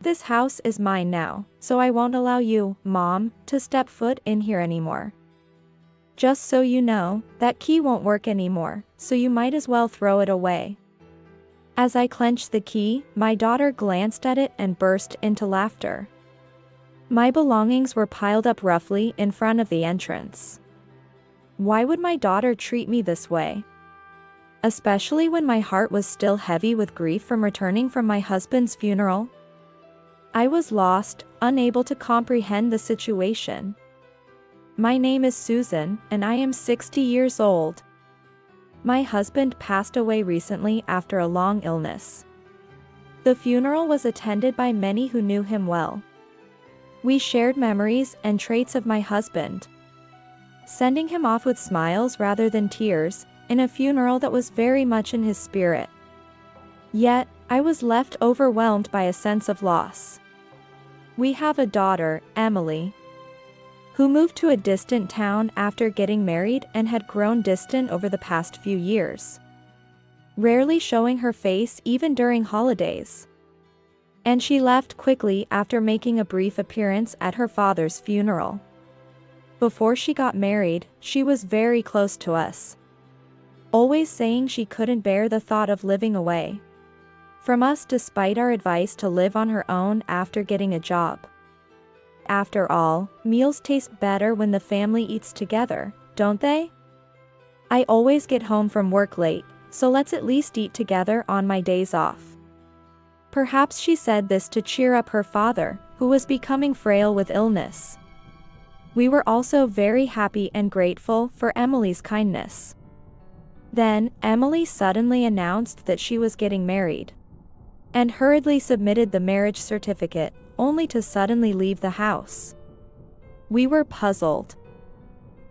This house is mine now, so I won't allow you, Mom, to step foot in here anymore. Just so you know, that key won't work anymore, so you might as well throw it away." As I clenched the key, my daughter glanced at it and burst into laughter. My belongings were piled up roughly in front of the entrance. Why would my daughter treat me this way? Especially when my heart was still heavy with grief from returning from my husband's funeral? I was lost, unable to comprehend the situation. "My name is Susan, and I am 60 years old. My husband passed away recently after a long illness. The funeral was attended by many who knew him well. We shared memories and traits of my husband, sending him off with smiles rather than tears, in a funeral that was very much in his spirit. Yet, I was left overwhelmed by a sense of loss. We have a daughter, Emily, who moved to a distant town after getting married and had grown distant over the past few years, rarely showing her face even during holidays. And she left quickly after making a brief appearance at her father's funeral. Before she got married, she was very close to us, always saying she couldn't bear the thought of living away from us despite our advice to live on her own after getting a job. After all, meals taste better when the family eats together, don't they? I always get home from work late, so let's at least eat together on my days off." Perhaps she said this to cheer up her father, who was becoming frail with illness. We were also very happy and grateful for Emily's kindness. Then, Emily suddenly announced that she was getting married, and hurriedly submitted the marriage certificate, only to suddenly leave the house. We were puzzled.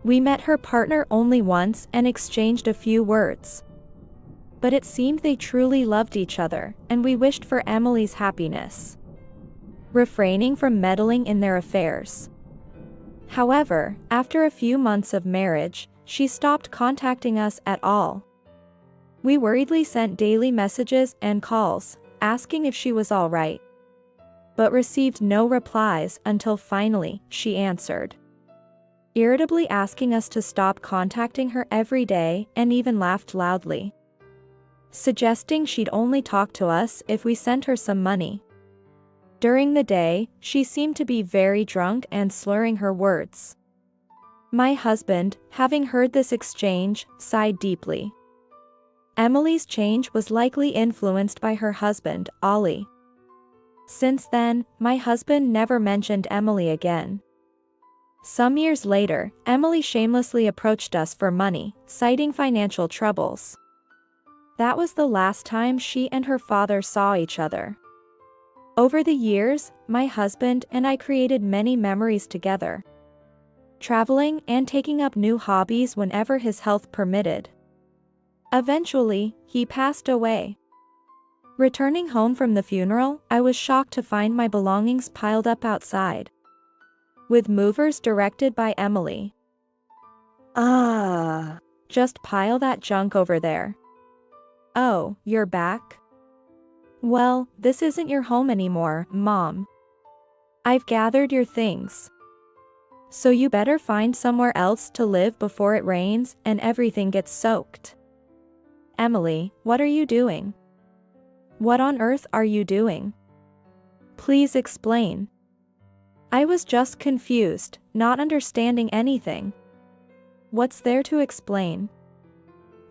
We met her partner only once and exchanged a few words. But it seemed they truly loved each other, and we wished for Emily's happiness, refraining from meddling in their affairs. However, after a few months of marriage, she stopped contacting us at all. We worriedly sent daily messages and calls, asking if she was all right, but received no replies until finally, she answered, irritably asking us to stop contacting her every day, and even laughed loudly, suggesting she'd only talk to us if we sent her some money. During the day, she seemed to be very drunk and slurring her words. My husband, having heard this exchange, sighed deeply. Emily's change was likely influenced by her husband, Ollie. Since then, my husband never mentioned Emily again. Some years later, Emily shamelessly approached us for money, citing financial troubles. That was the last time she and her father saw each other. Over the years, my husband and I created many memories together, traveling and taking up new hobbies whenever his health permitted. Eventually, he passed away. Returning home from the funeral, I was shocked to find my belongings piled up outside, with movers directed by Emily. Just pile that junk over there. Oh, you're back? Well, this isn't your home anymore, Mom. I've gathered your things, so you better find somewhere else to live before it rains and everything gets soaked. Emily, what are you doing? What on earth are you doing? Please explain. I was just confused, not understanding anything. What's there to explain?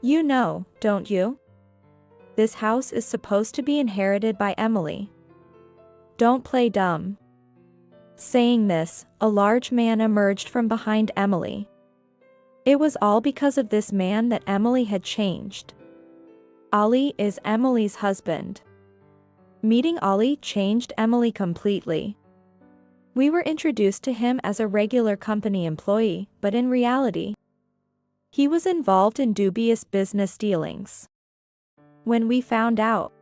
You know, don't you? This house is supposed to be inherited by Emily. Don't play dumb. Saying this, a large man emerged from behind Emily. It was all because of this man that Emily had changed. Ollie is Emily's husband. Meeting Ollie changed Emily completely. We were introduced to him as a regular company employee, but in reality, he was involved in dubious business dealings. When we found out,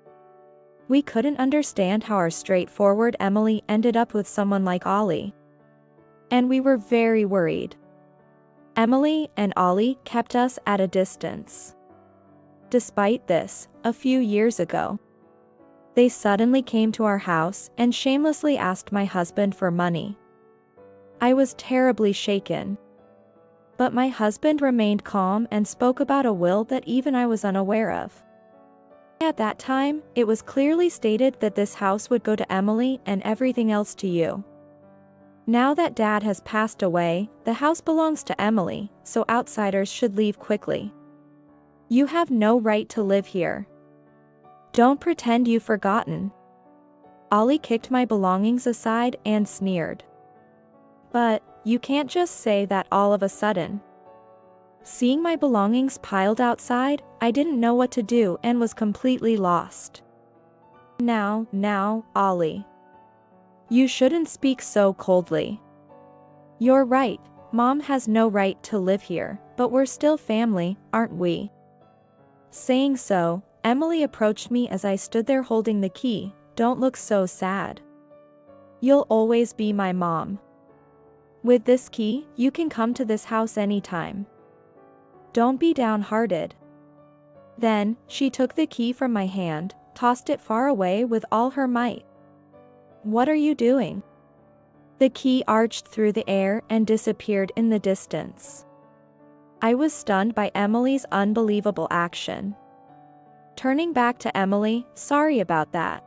we couldn't understand how our straightforward Emily ended up with someone like Ollie, and we were very worried. Emily and Ollie kept us at a distance. Despite this, a few years ago, They suddenly came to our house and shamelessly asked my husband for money. I was terribly shaken. But my husband remained calm and spoke about a will that even I was unaware of. At that time, it was clearly stated that this house would go to Emily and everything else to you. Now that Dad has passed away, the house belongs to Emily, so outsiders should leave quickly. You have no right to live here. Don't pretend you've forgotten. Ollie kicked my belongings aside and sneered. But, you can't just say that all of a sudden. Seeing my belongings piled outside, I didn't know what to do and was completely lost. Now, Ollie. You shouldn't speak so coldly. You're right, Mom has no right to live here, but we're still family, aren't we? Saying so, Emily approached me as I stood there holding the key. Don't look so sad. You'll always be my mom. With this key, you can come to this house anytime. Don't be downhearted. Then, she took the key from my hand, tossed it far away with all her might. What are you doing? The key arched through the air and disappeared in the distance. I was stunned by Emily's unbelievable action. Turning back to Emily, sorry about that.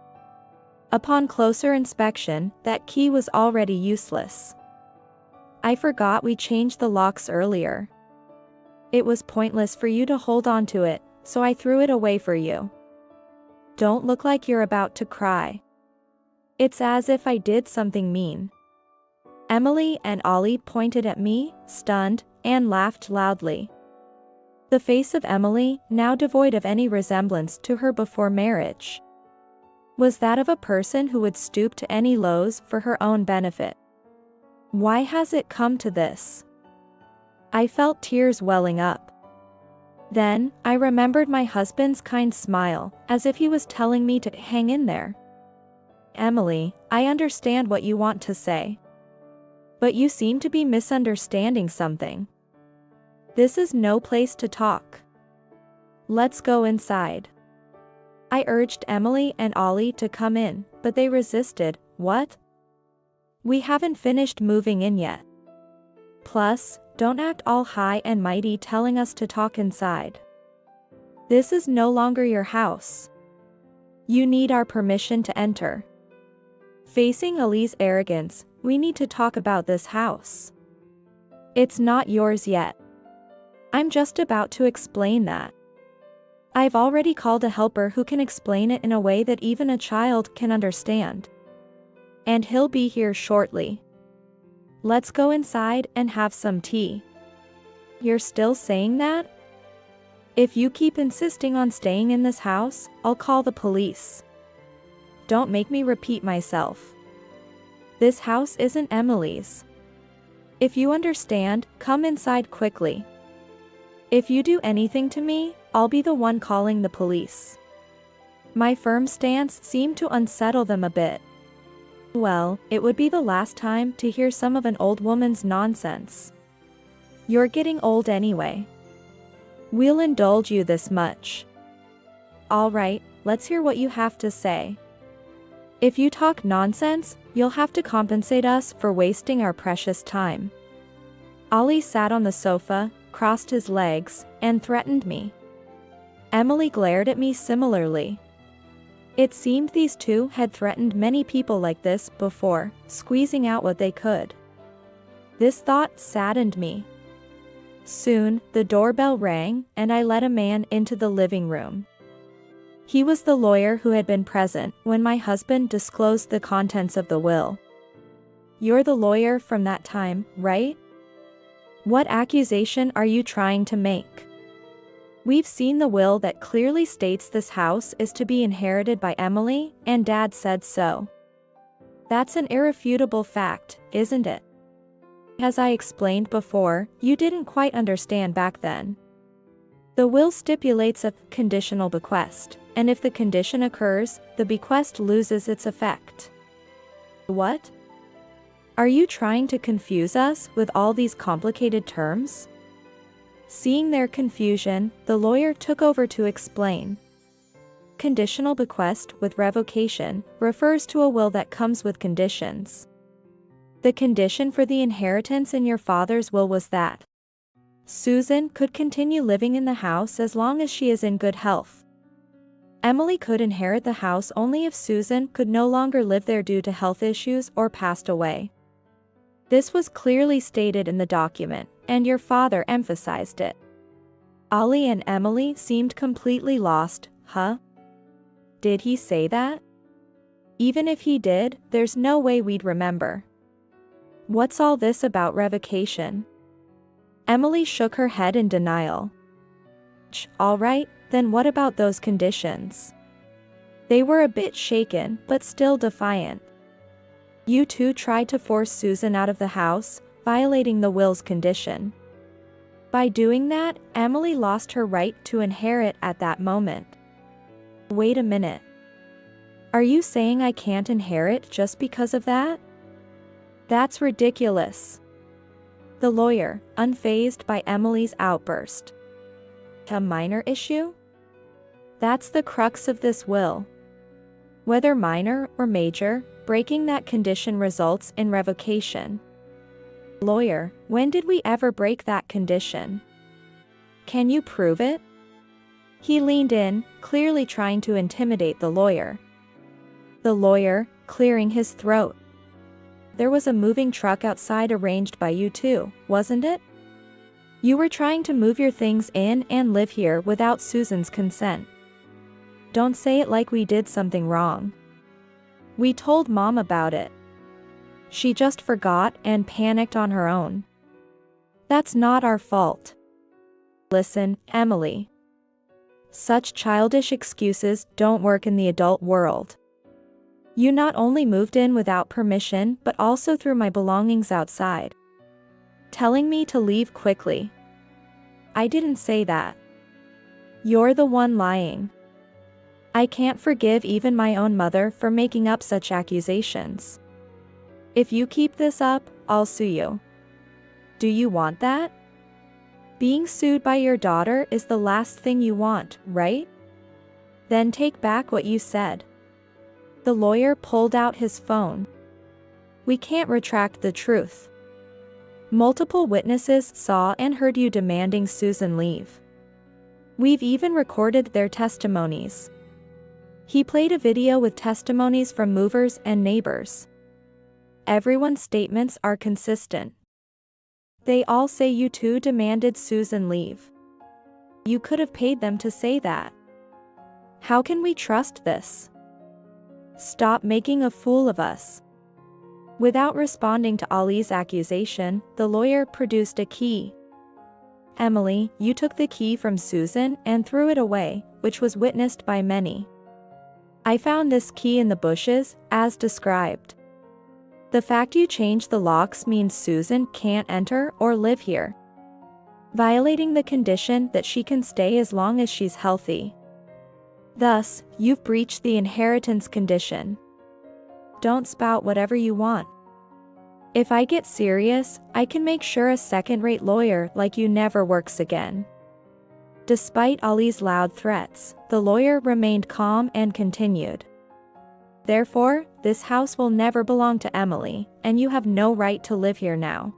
Upon closer inspection, that key was already useless. I forgot we changed the locks earlier. It was pointless for you to hold on to it, so I threw it away for you. Don't look like you're about to cry. It's as if I did something mean. Emily and Ollie pointed at me, stunned, and laughed loudly. The face of Emily, now devoid of any resemblance to her before marriage, was that of a person who would stoop to any lows for her own benefit. Why has it come to this? I felt tears welling up. Then, I remembered my husband's kind smile, as if he was telling me to hang in there. Emily, I understand what you want to say. But you seem to be misunderstanding something. This is no place to talk. Let's go inside. I urged Emily and Ollie to come in, but they resisted. What? We haven't finished moving in yet. Plus, don't act all high and mighty telling us to talk inside. This is no longer your house. You need our permission to enter. Facing Ali's arrogance, we need to talk about this house. It's not yours yet. I'm just about to explain that. I've already called a helper who can explain it in a way that even a child can understand. And he'll be here shortly. Let's go inside and have some tea. You're still saying that? If you keep insisting on staying in this house, I'll call the police. Don't make me repeat myself. This house isn't Emily's. If you understand, come inside quickly. If you do anything to me, I'll be the one calling the police. My firm stance seemed to unsettle them a bit. Well, it would be the last time to hear some of an old woman's nonsense. You're getting old anyway. We'll indulge you this much. All right, let's hear what you have to say. If you talk nonsense, you'll have to compensate us for wasting our precious time. Ollie sat on the sofa, crossed his legs, and threatened me. Emily glared at me similarly. It seemed these two had threatened many people like this before, squeezing out what they could. This thought saddened me. Soon, the doorbell rang, and I let a man into the living room. He was the lawyer who had been present when my husband disclosed the contents of the will. You're the lawyer from that time, right? What accusation are you trying to make? We've seen the will that clearly states this house is to be inherited by Emily, and Dad said so. That's an irrefutable fact, isn't it? As I explained before, you didn't quite understand back then. The will stipulates a conditional bequest, and if the condition occurs, the bequest loses its effect. What? Are you trying to confuse us with all these complicated terms? Seeing their confusion, the lawyer took over to explain. conditional bequest with revocation refers to a will that comes with conditions. The condition for the inheritance in your father's will was that Susan could continue living in the house as long as she is in good health. Emily could inherit the house only if Susan could no longer live there due to health issues or passed away. This was clearly stated in the document, and your father emphasized it. Ollie and Emily seemed completely lost. Huh? Did he say that? Even if he did, there's no way we'd remember. What's all this about revocation? Emily shook her head in denial. All right, then what about those conditions? They were a bit shaken, but still defiant. You two tried to force Susan out of the house, violating the will's condition. By doing that, Emily lost her right to inherit at that moment. Wait a minute. Are you saying I can't inherit just because of that? That's ridiculous. The lawyer, unfazed by Emily's outburst. A minor issue? That's the crux of this will. Whether minor or major, breaking that condition results in revocation. Lawyer, when did we ever break that condition? Can you prove it? He leaned in, clearly trying to intimidate the lawyer. The lawyer, clearing his throat. There was a moving truck outside arranged by you two, wasn't it? You were trying to move your things in and live here without Susan's consent. Don't say it like we did something wrong. We told Mom about it. She just forgot and panicked on her own. That's not our fault. Listen, Emily. Such childish excuses don't work in the adult world. You not only moved in without permission but also threw my belongings outside, telling me to leave quickly. I didn't say that. You're the one lying. I can't forgive even my own mother for making up such accusations. If you keep this up, I'll sue you. Do you want that? Being sued by your daughter is the last thing you want, right? Then take back what you said. The lawyer pulled out his phone. We can't retract the truth. Multiple witnesses saw and heard you demanding Susan leave. We've even recorded their testimonies. He played a video with testimonies from movers and neighbors. Everyone's statements are consistent. They all say you two demanded Susan leave. You could have paid them to say that. How can we trust this? Stop making a fool of us. Without responding to Ollie's accusation, the lawyer produced a key. Emily, you took the key from Susan and threw it away, which was witnessed by many. I found this key in the bushes, as described. The fact you changed the locks means Susan can't enter or live here, violating the condition that she can stay as long as she's healthy. Thus, you've breached the inheritance condition. Don't spout whatever you want. If I get serious, I can make sure a second-rate lawyer like you never works again. Despite Ollie's loud threats, the lawyer remained calm and continued. Therefore, this house will never belong to Emily, and you have no right to live here now.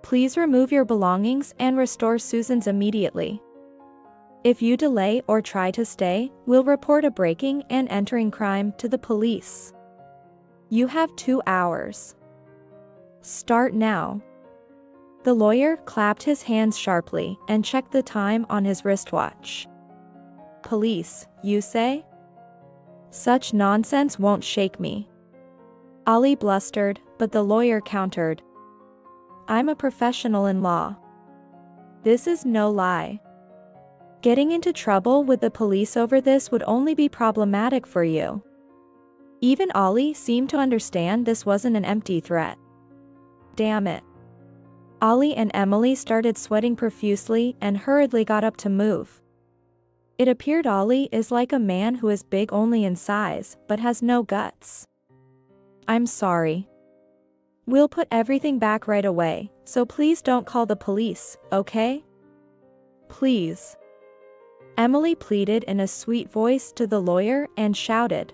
Please remove your belongings and restore Susan's immediately. If you delay or try to stay, we'll report a breaking and entering crime to the police. You have 2 hours. Start now. The lawyer clapped his hands sharply and checked the time on his wristwatch. Police, you say? Such nonsense won't shake me. Ollie blustered, but the lawyer countered. I'm a professional in law. This is no lie. Getting into trouble with the police over this would only be problematic for you. Even Ollie seemed to understand this wasn't an empty threat. Damn it. Ollie and Emily started sweating profusely and hurriedly got up to move. It appeared Ollie is like a man who is big only in size, but has no guts. I'm sorry. We'll put everything back right away, so please don't call the police, okay? Please. Emily pleaded in a sweet voice to the lawyer and shouted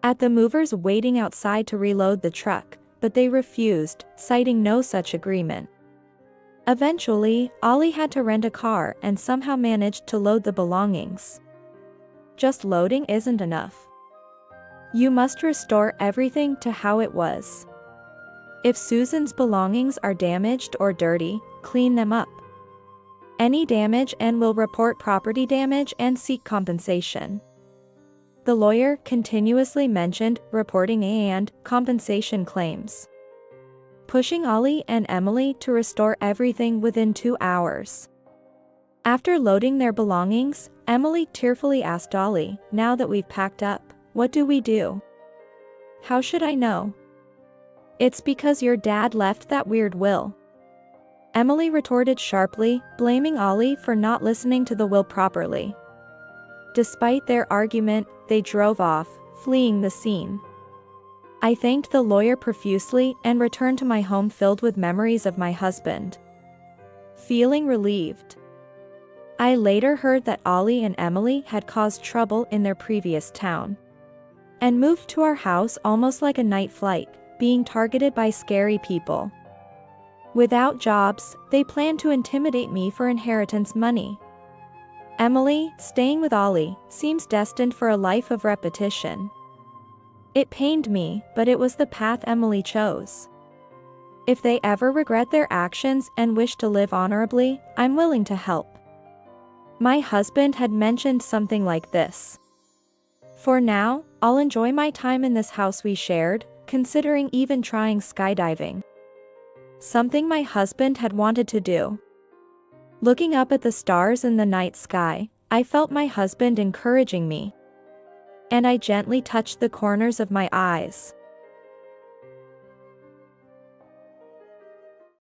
at the movers waiting outside to reload the truck, but they refused, citing no such agreement. Eventually, Ollie had to rent a car and somehow managed to load the belongings. Just loading isn't enough. You must restore everything to how it was. If Susan's belongings are damaged or dirty, clean them up. Any damage and we'll report property damage and seek compensation. The lawyer continuously mentioned reporting and compensation claims, pushing Ollie and Emily to restore everything within 2 hours. After loading their belongings, Emily tearfully asked Ollie, "Now that we've packed up, what do we do?" "How should I know?" "It's because your dad left that weird will," Emily retorted sharply, blaming Ollie for not listening to the will properly. Despite their argument, they drove off, fleeing the scene. I thanked the lawyer profusely and returned to my home filled with memories of my husband, feeling relieved. I later heard that Ollie and Emily had caused trouble in their previous town and moved to our house almost like a night flight, being targeted by scary people. Without jobs, they planned to intimidate me for inheritance money. Emily, staying with Ollie, seems destined for a life of repetition. It pained me, but it was the path Emily chose. If they ever regret their actions and wish to live honorably, I'm willing to help. My husband had mentioned something like this. For now, I'll enjoy my time in this house we shared, considering even trying skydiving. Something my husband had wanted to do. Looking up at the stars in the night sky, I felt my husband encouraging me. And I gently touched the corners of my eyes.